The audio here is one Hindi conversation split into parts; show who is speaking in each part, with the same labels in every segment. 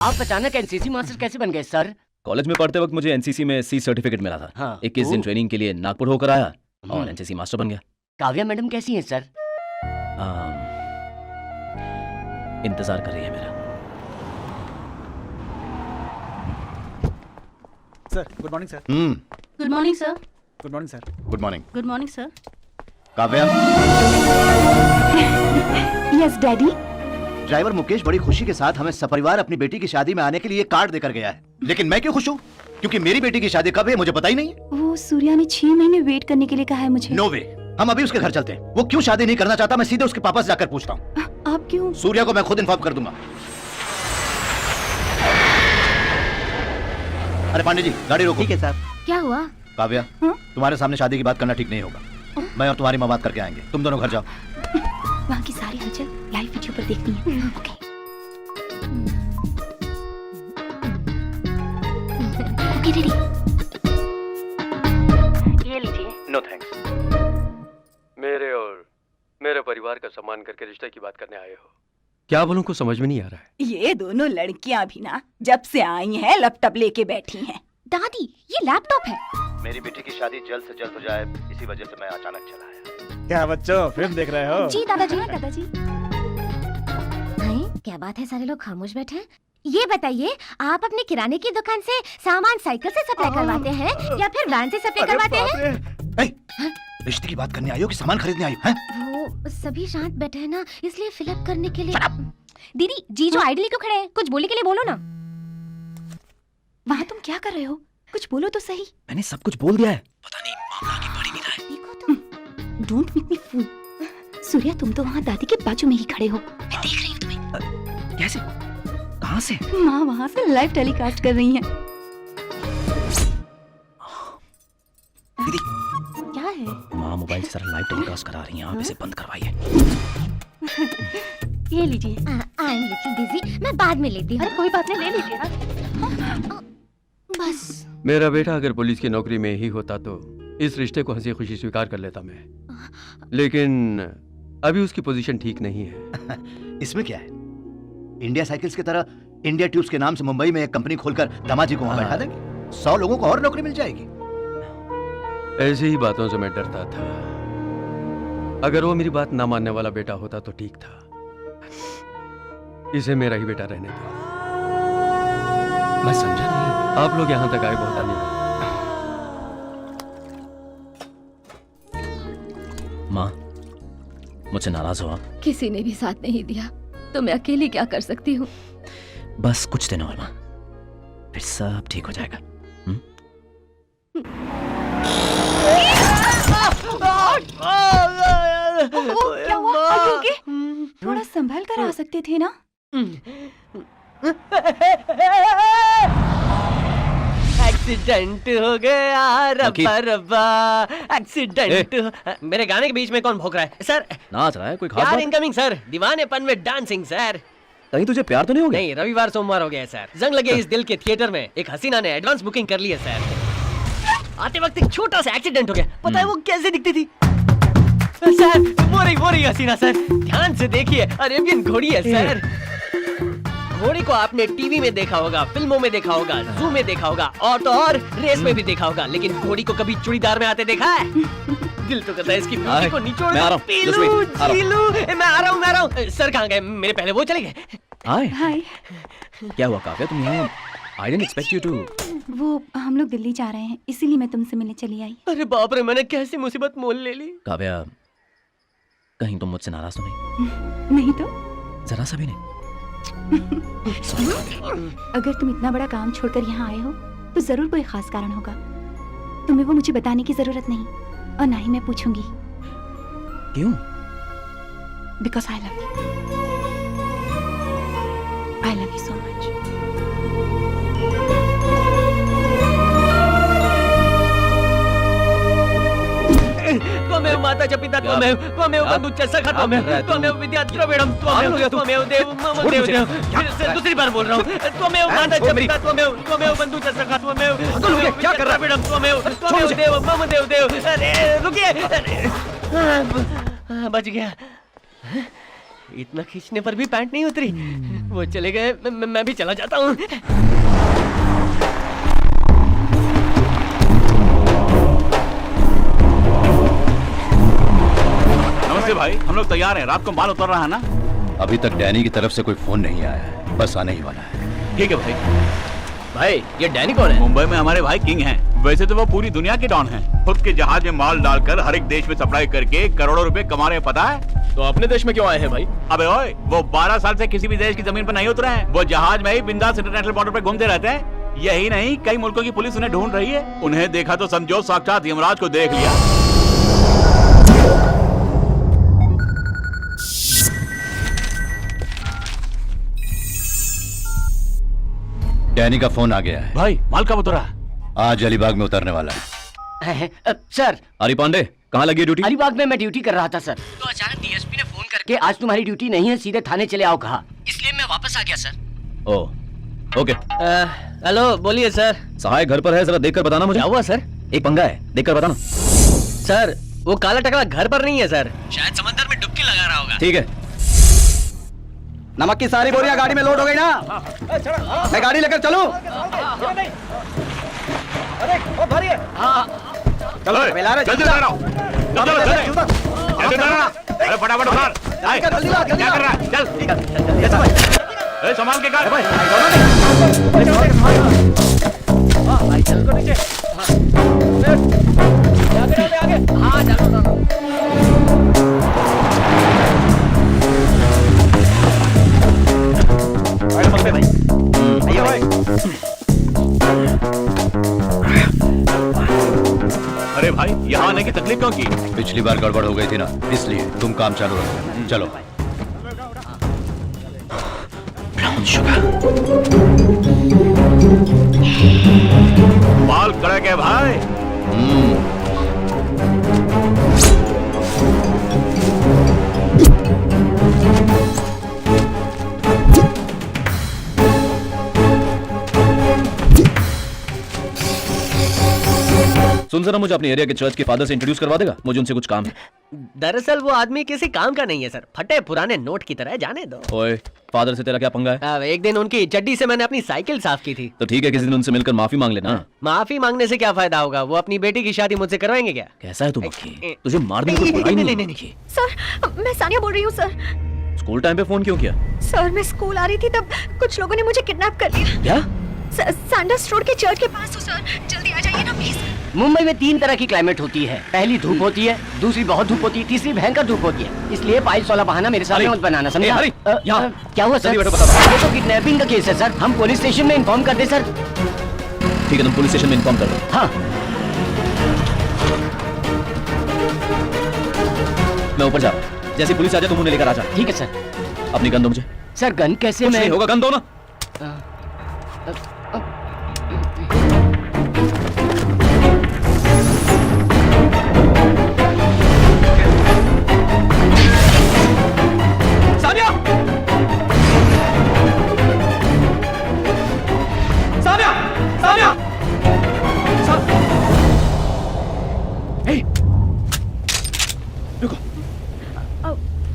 Speaker 1: आप अचानक एनसीसी मास्टर कैसे बन गए सर?
Speaker 2: कॉलेज में पढ़ते वक्त मुझे एनसीसी में सी सर्टिफिकेट मिला था।
Speaker 1: हाँ,
Speaker 2: 21 दिन ट्रेनिंग के लिए नागपुर होकर आया और एनसीसी मास्टर बन गया।
Speaker 1: काव्या मैडम कैसी हैं सर?
Speaker 2: इंतजार कर रही है मेरा।
Speaker 3: Sir good morning sir.
Speaker 4: Good morning sir.
Speaker 3: Good morning sir.
Speaker 5: Good morning.
Speaker 4: Good morning sir.
Speaker 5: Kavya.
Speaker 4: Yes daddy.
Speaker 5: Driver Mukesh बड़ी खुशी के साथ हमें सपरिवार अपनी बेटी की शादी में आने के लिए कार्ड देकर गया है, लेकिन मैं क्यों खुश हूँ? क्योंकि मेरी बेटी की शादी कब है मुझे पता ही नहीं है।
Speaker 4: वो सूर्या ने 6 महीने वेट करने के लिए कहा है मुझे।
Speaker 5: नो वे, हम अभी उसके घर चलते हैं। वो क्यों शादी नहीं करना चाहता मैं सीधे उसके पापा से जाकर पूछता हूँ।
Speaker 4: आप क्यों?
Speaker 5: सूर्या को मैं खुद इन्फॉर्म कर दूंगा। अरे पांडे जी गाड़ी रोको।
Speaker 3: ठीक है सर।
Speaker 4: क्या हुआ?
Speaker 5: काव्या तुम्हारे सामने शादी की बात करना ठीक नहीं होगा। मैं और तुम्हारी माँ बात करके आएंगे, तुम दोनों घर जाओ।
Speaker 4: वहाँ की सारी हलचल लाइव वीडियो पर देखनी है। ओके। Okay daddy. ये लीजिए।
Speaker 5: No thanks.
Speaker 6: मेरे और मेरे परिवार का सम्मान करके रिश्ते की बात करने आए हो। क्या बोलूं कुछ समझ में नहीं आ रहा है।
Speaker 7: ये दोनों लड़कियां भी ना जब से आई हैं लैपटॉप लेके बैठी हैं।
Speaker 4: दादी ये लैपटॉप है।
Speaker 5: मेरी बेटी की शादी जल्द से जल्द हो जाए, इसी वजह से मैं अचानक चला आया।
Speaker 3: क्या बच्चों फिल्म देख रहे हो?
Speaker 4: जी दादाजी। दादाजी क्या बात है, सारे लोग खामोश बैठे हैं। ये बताइए आप अपने किराने की दुकान से सामान साइकिल से सप्लाई करवाते हैं या फिर वैन से सप्लाई करवाते हैं?
Speaker 5: रिश्ते की बात करने आई हो कि सामान खरीदने आई हो?
Speaker 4: वो सभी शांत बैठे हैं ना, इसलिए फिलअप करने के लिए। दीदी जी जो आइडली क्यों खड़े हैं? कुछ बोलने के लिए बोलो ना। वहाँ तुम क्या कर रहे हो? कुछ बोलो तो सही।
Speaker 2: मैंने सब कुछ बोल दिया है। पता नहीं मामला आगे बढ़ ही नहीं रहा है।
Speaker 4: देखो तुम। डोंट मेक मी फूल। सूर्या तुम तो वहाँ दादी के बाजू में ही खड़े हो, मैं देख रही हूँ तुम्हें।
Speaker 2: कैसे? कहाँ से?
Speaker 4: माँ वहाँ से लाइव टेलीकास्ट कर रही हैं।
Speaker 2: दीदी
Speaker 4: क्या है?
Speaker 2: माँ मोबाइल से सारा लाइव टेलीकास्ट करा रही हैं, आप इसे बंद करवाइए।
Speaker 4: ये लीजिए। आई एम लिटिल बिजी, मैं बाद में लेती हूँ। अरे कोई बात नहीं, ले लीजिए ना। बस।
Speaker 6: मेरा बेटा अगर पुलिस की नौकरी में ही होता तो इस रिश्ते को हंसी खुशी स्वीकार कर लेता मैं, लेकिन अभी उसकी पोजीशन ठीक नहीं है।
Speaker 5: इसमें क्या है? इंडिया साइकिल्स की तरह इंडिया ट्यूब्स के नाम से मुंबई में एक कंपनी खोलकर दामाजी को वहां बैठा देंगे, 100 लोगों को और नौकरी मिल जाएगी।
Speaker 6: ऐसी ही बातों से मैं डरता था। अगर वो मेरी बात ना मानने वाला बेटा होता तो ठीक था। इसे मेरा ही बेटा रहने दो।
Speaker 2: मैं समझा नहीं।
Speaker 6: आप लोग यहाँ तक आए बहुत धन्यवाद।
Speaker 2: माँ मुझसे नाराज हो आप?
Speaker 8: किसी ने भी साथ नहीं दिया तो मैं अकेली क्या कर सकती हूँ।
Speaker 2: बस कुछ दिन और माँ, फिर सब ठीक हो जाएगा।
Speaker 4: क्या हुआ? Are you okay? थोड़ा संभल कर आ सकते थे ना।
Speaker 1: एक्सीडेंट हो गया रब्बा रब्बा, एक्सीडेंट। मेरे गाने के बीच में कौन भौंक रहा है सर?
Speaker 2: नाच रहा है कोई खास
Speaker 1: प्यार
Speaker 2: बात?
Speaker 1: इनकमिंग सर, दीवानेपन में डांसिंग सर।
Speaker 2: कहीं तुझे प्यार तो नहीं हो गया?
Speaker 1: नहीं, रविवार सोमवार हो गया है सर। जंग लगे इस दिल के थिएटर में एक हसीना ने एडवांस बुकिंग कर ली है सर। आते वक्त एक छोटा सा एक्सीडेंट हो गया। पता है वो कैसे दिखती थी सर? वो रही हसीना सर, ध्यान से देखिए, अरेबियन घोड़ी है सर। घोड़ी को आपने टीवी में देखा होगा, फिल्मों में देखा होगा, जू में देखा होगा और तो और रेस में भी देखा होगा, लेकिन घोड़ी को कभी चूड़ीदार में आते देखा है? दिल तो करता है इसकी ब्यूटी को निचोड़
Speaker 2: मैं आ रहा हूँ,
Speaker 1: पी लूं, जी लूं। मैं आ रहा हूँ। सर कहाँ गए? मेरे पहले वो चले गए।
Speaker 4: हाय।
Speaker 2: क्या हुआ काव्या, तुम यहाँ? I didn't expect you to.
Speaker 4: वो हम लोग दिल्ली जा रहे हैं, इसीलिए मैं तुमसे मिलने चली आई।
Speaker 1: अरे बाप रे, मैंने कैसी मुसीबत मोल ले ली।
Speaker 2: काव्या कहीं तुम मुझसे नाराज तो नहीं?
Speaker 4: नहीं तो
Speaker 2: जरा सा भी नहीं।
Speaker 4: अगर तुम इतना बड़ा काम छोड़कर यहाँ आए हो तो जरूर कोई खास कारण होगा। तुम्हें वो मुझे बताने की जरूरत नहीं और ना ही मैं पूछूंगी।
Speaker 2: क्यों?
Speaker 4: Because I love you. I love you so much.
Speaker 1: त्वमेव माता च पिता त्वमेव, त्वमेव बंधु च सखा त्वमेव, त्वमेव विद्या द्रविड़म त्वमेव, त्वमेव देव मम देव देव। फिर दूसरी बार बोल रहा हूँ, त्वमेव माता च पिता त्वमेव, त्वमेव बंधु च सखा त्वमेव, क्या कर रहा है? त्वमेव, त्वमेव देव मम देव देव। अरे रुकिए, बच गया। इतना खींचने पर भी पैंट नहीं उतरी। वो चले गए, मैं भी चला जाता हूँ।
Speaker 9: नमस्ते भाई, हम लोग तैयार हैं। रात को माल उतर रहा है ना?
Speaker 5: अभी तक डैनी की तरफ से कोई फोन नहीं आया है, बस आने ही वाला है।
Speaker 9: ठीक है भाई।
Speaker 1: भाई ये डैनी कौन है?
Speaker 9: मुंबई में हमारे भाई किंग हैं। वैसे तो वो पूरी दुनिया के डॉन हैं। खुद के जहाज में माल डालकर हर एक देश में सप्लाई करके करोड़ों रुपए कमा रहे हैं, पता है?
Speaker 1: तो अपने देश में क्यों आए हैं भाई?
Speaker 9: अबे ओए, वो 12 साल से किसी भी देश की जमीन पर नहीं उतरे हैं। वो जहाज में ही बिंदास इंटरनेशनल बॉर्डर पर घूमते रहते हैं। यही नहीं, कई मुल्कों की पुलिस उन्हें ढूंढ रही है। उन्हें देखा तो समझो साक्षात यमराज को देख लिया।
Speaker 5: डैनी का फोन आ गया है।
Speaker 9: भाई माल कब उतरा?
Speaker 5: आज अलीबाग में उतरने वाला है।
Speaker 2: सर,
Speaker 6: अली पांडे, कहाँ लगी है ड्यूटी?
Speaker 2: अलीबाग में मैं ड्यूटी कर रहा था सर, तो अचानक डीएसपी ने फोन करके आज तुम्हारी ड्यूटी नहीं है, सीधे थाने चले आओ कहा, इसलिए मैं वापस आ गया सर।
Speaker 6: ओह, ओके।
Speaker 1: हेलो, बोलिए सर।
Speaker 6: सहाय घर पर है, जरा देखकर बताना मुझे।
Speaker 1: क्या हुआ सर?
Speaker 6: एक पंगा है, देखकर बताना।
Speaker 1: सर वो काला टकला घर पर नहीं है सर, शायद समंदर में डुबकी लगा रहा होगा।
Speaker 6: ठीक है।
Speaker 3: नमक की सारी बोरियां गाड़ी में लोड हो गई ना? मैं गाड़ी लेकर चलूं?
Speaker 9: चलो जल्दी उतारो। अरे फटाफट उतार। क्या कर रहा है? चल संभाल के कर। अरे भाई, यहाँ आने की तकलीफ क्यों की?
Speaker 5: पिछली बार गड़बड़ हो गई थी ना, इसलिए तुम काम चालू रखो। चलो।
Speaker 2: Brown sugar.
Speaker 9: माल कड़क है भाई।
Speaker 6: सुन जरा, मुझे अपने एरिया के चर्च के फादर से इंट्रोड्यूस करवा देगा? मुझे उनसे कुछ काम है।
Speaker 1: दरअसल वो आदमी किसी काम का नहीं है सर, फटे पुराने नोट की तरह है, जाने दो।
Speaker 6: ओए, फादर से तेरा क्या पंगा है?
Speaker 1: एक दिन उनकी चड्डी से मैंने अपनी साइकिल साफ की थी।
Speaker 6: तो ठीक है, किसी दिन उनसे मिलकर माफी मांग लेना।
Speaker 1: माफी मांगने से क्या फायदा होगा? वो अपनी बेटी की शादी मुझसे करवाएंगे क्या?
Speaker 6: कैसा है तू मक्खी? तुझे मारने की कोई पढ़ाई नहीं।
Speaker 8: सर, मैं सानिया बोल रही हूँ सर।
Speaker 6: स्कूल टाइम पे फोन क्यों किया?
Speaker 8: सर, मैं स्कूल आ रही थी तब कुछ लोगों ने मुझे किडनैप कर लिया।
Speaker 6: क्या?
Speaker 8: सैंडर्स रोड के चर्च के पास हो सर, जल्दी आ जाइए ना प्लीज।
Speaker 2: मुंबई में 3 तरह की क्लाइमेट होती है। पहली धूप होती है, दूसरी बहुत धूप होती है, तीसरी भयंकर धूप होती है। इसलिए पाइल्स वाला बहाना मेरे सामने मत बनाना, समझा?
Speaker 6: हरी, यहाँ।
Speaker 2: क्या हुआ सर?
Speaker 6: जल्दी बैठो, बता।
Speaker 2: ये तो किडनैपिंग का केस है सर, हम पुलिस स्टेशन में इन्फॉर्म कर दे सर।
Speaker 6: ठीक है, तुम पुलिस स्टेशन में इन्फॉर्म कर दो।
Speaker 2: हाँ।
Speaker 6: मैं ऊपर जा रहा हूँ, जैसे पुलिस आ जाए तुम उन्हें लेकर आ जा।
Speaker 2: ठीक है सर।
Speaker 6: अपनी गन दो मुझे।
Speaker 2: सर गन कैसे?
Speaker 6: कुछ
Speaker 2: मैं
Speaker 6: नहीं होगा, गन दो ना।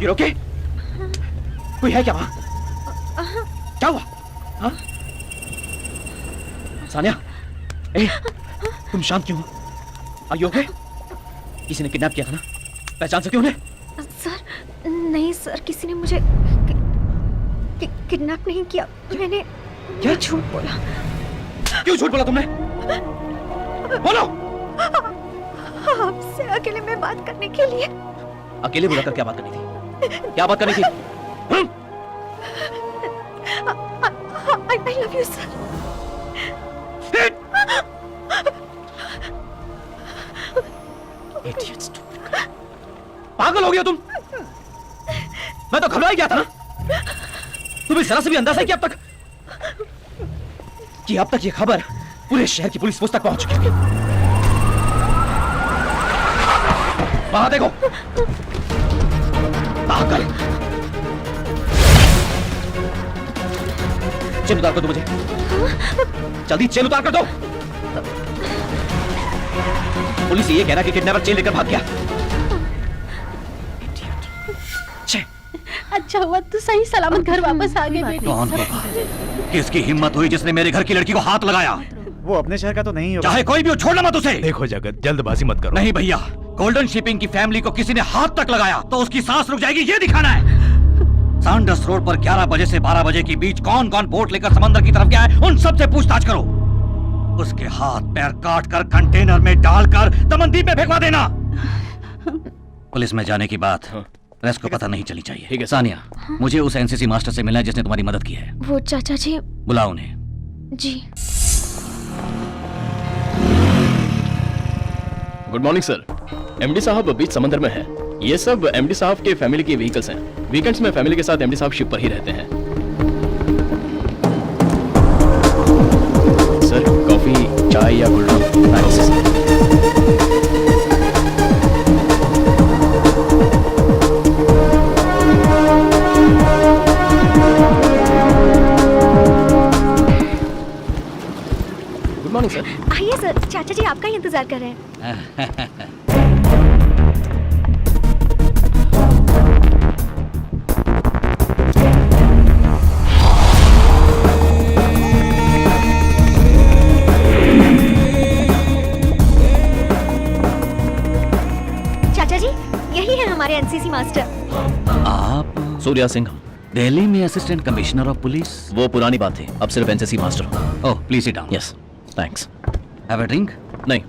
Speaker 3: ओके? कोई है क्या वहाँ? क्या हुआ? हाँ? सानिया, तुम शांत क्यों हो? Are you okay? किसी ने किडनैप किया था ना? पहचान सके उन्हें?
Speaker 8: सर नहीं सर, किसी ने मुझे किडनैप नहीं किया। मैंने झूठ बोला।
Speaker 3: क्यों झूठ बोला तुमने? बोलो।
Speaker 8: आपसे अकेले में बात करने के लिए।
Speaker 6: अकेले बुलाकर क्या बात करनी थी? क्या बात करनी थी?
Speaker 8: I love you sir।
Speaker 3: पागल हो गया तुम? मैं तो घबरा गया था ना। तुम्हें जरा से भी अंदाजा है कि अब तक ये खबर पूरे शहर की पुलिस तक पहुंच चुकी है। वहां देखो, पागल। चेन उतार कर दो मुझे, जल्दी चेन उतार कर दो। पुलिस ये कहना कि किडनैपर चेन लेकर भाग गया।
Speaker 8: अच्छा हुआ तू सही सलामत घर वापस आ गए बेटी।
Speaker 5: कौन होगा? किसकी हिम्मत हुई जिसने मेरे घर की लड़की को हाथ लगाया?
Speaker 10: वो अपने शहर का तो नहीं होगा।
Speaker 5: चाहे कोई भी हो, छोड़ना मत उसे।
Speaker 10: देखो जगत, जल्दबाजी मत करो।
Speaker 5: नहीं भैया, गोल्डन शिपिंग की फैमिली को किसी ने हाथ तक लगाया तो उसकी सांस रुक जाएगी, ये दिखाना है। सांडस रोड पर 11 बजे से 12 बजे के बीच कौन कौन बोट लेकर समंदर की तरफ गया है, उन सब से पूछताछ करो। उसके हाथ पैर काट कर कंटेनर में डालकर दमनदीप में फेंकवा देना। पुलिस में जाने की बात प्रेस को पता नहीं चली चाहिए।
Speaker 3: ठीक है
Speaker 5: सानिया, मुझे उस एनसीसी मास्टर से मिलना है जिसने तुम्हारी मदद की है।
Speaker 8: वो चाचा जी।
Speaker 5: बुलाओ उन्हें।
Speaker 8: जी।
Speaker 3: Good morning sir. एमडी साहब बीच समंदर में है। ये सब एमडी साहब के फैमिली के व्हीकल्स हैं। वीकेंड्स में फैमिली के साथ एमडी साहब शिप पर ही रहते हैं। सर कॉफी, चाय या cold drink? Thanks. Good morning sir.
Speaker 4: आइए सर, चाचा जी आपका ही इंतजार कर रहे हैं। चाचा जी, यही है हमारे एनसीसी मास्टर।
Speaker 5: आप
Speaker 3: सूर्या सिंह।
Speaker 5: दिल्ली में असिस्टेंट कमिश्नर ऑफ पुलिस?
Speaker 3: वो पुरानी बात थी, अब सिर्फ एनसीसी मास्टर हूँ।
Speaker 5: Oh, please sit down.
Speaker 3: Yes thanks.
Speaker 5: Have a drink?
Speaker 3: नहीं,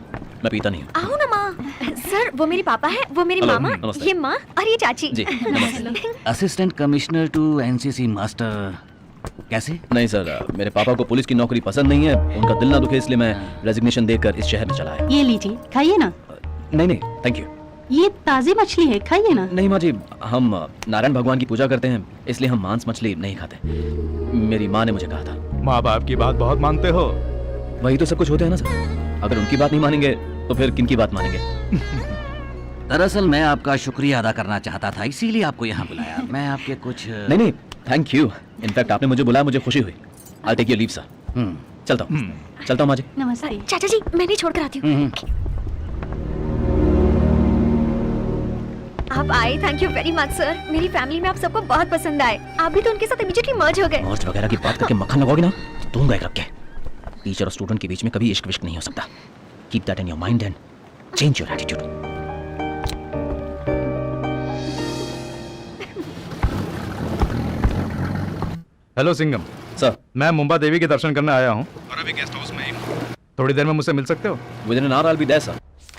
Speaker 3: मैं पीता नहीं हूँ।
Speaker 4: आओ ना माँ। सर वो मेरे पापा है, वो मेरी
Speaker 3: हेलो,
Speaker 4: मामा,
Speaker 3: नमस्ते।
Speaker 4: ये माँ और ये चाची।
Speaker 3: जी नमस्ते।
Speaker 5: Assistant commissioner to NCC master, कैसे?
Speaker 3: नहीं सर, मेरे पापा को पुलिस की नौकरी पसंद नहीं है, उनका दिल ना दुखे इसलिए मैं रेजिग्नेशन देकर इस शहर में चला आया।
Speaker 11: ये लीजिए, खाइए ना।
Speaker 3: नहीं नहीं थैंक यू।
Speaker 11: ये ताज़ी मछली है, खाइए ना।
Speaker 3: नहीं माँ जी, हम नारायण भगवान की पूजा करते हैं, इसलिए हम मांस मछली नहीं खाते। मेरी माँ ने मुझे कहा था।
Speaker 10: माँ बाप की बात बहुत मानते हो।
Speaker 3: वही तो सब कुछ होते हैं ना सर। अगर उनकी बात नहीं मानेंगे तो फिर किनकी बात मानेंगे?
Speaker 5: दरअसल मैं आपका शुक्रिया अदा करना चाहता था, इसीलिए आपको यहाँ बुलाया। मैं आपके कुछ
Speaker 3: नहीं थैंक यू। इनफैक्ट आपने मुझे बुलाया, मुझे खुशी हुई। I take your leave sir. चलता हूँ माँ जी।
Speaker 11: नमस्ते।
Speaker 4: चाचा जी मैं नहीं छोड़कर आती हूँ। आप आए, thank you very much sir. मेरी फैमिली में आप सबको बहुत पसंद आए। आप भी तो उनके साथ इमीडिएटली मर्ज हो गए।
Speaker 3: मर्ज वगैरह की बात करके मक्खन लगाओगे ना तो दूंगा एक रख के। टीचर और स्टूडेंट के बीच में कभी इश्क विश्क नहीं हो सकता। Keep that in your mind and change your attitude.
Speaker 10: Hello Singham
Speaker 3: sir,
Speaker 10: मैं मुंबा देवी के दर्शन करने आया हूँ और अभी गेस्ट हाउस में ही हूँ। थोड़ी देर में मुझसे मिल सकते हो?
Speaker 3: Within an hour I will be there sir.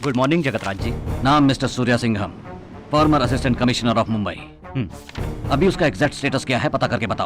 Speaker 5: Good morning Jagatraj ji. नाम mister Surya Singham, former assistant commissioner of Mumbai. अभी उसका एग्जैक्ट स्टेटस क्या है पता करके बताओ।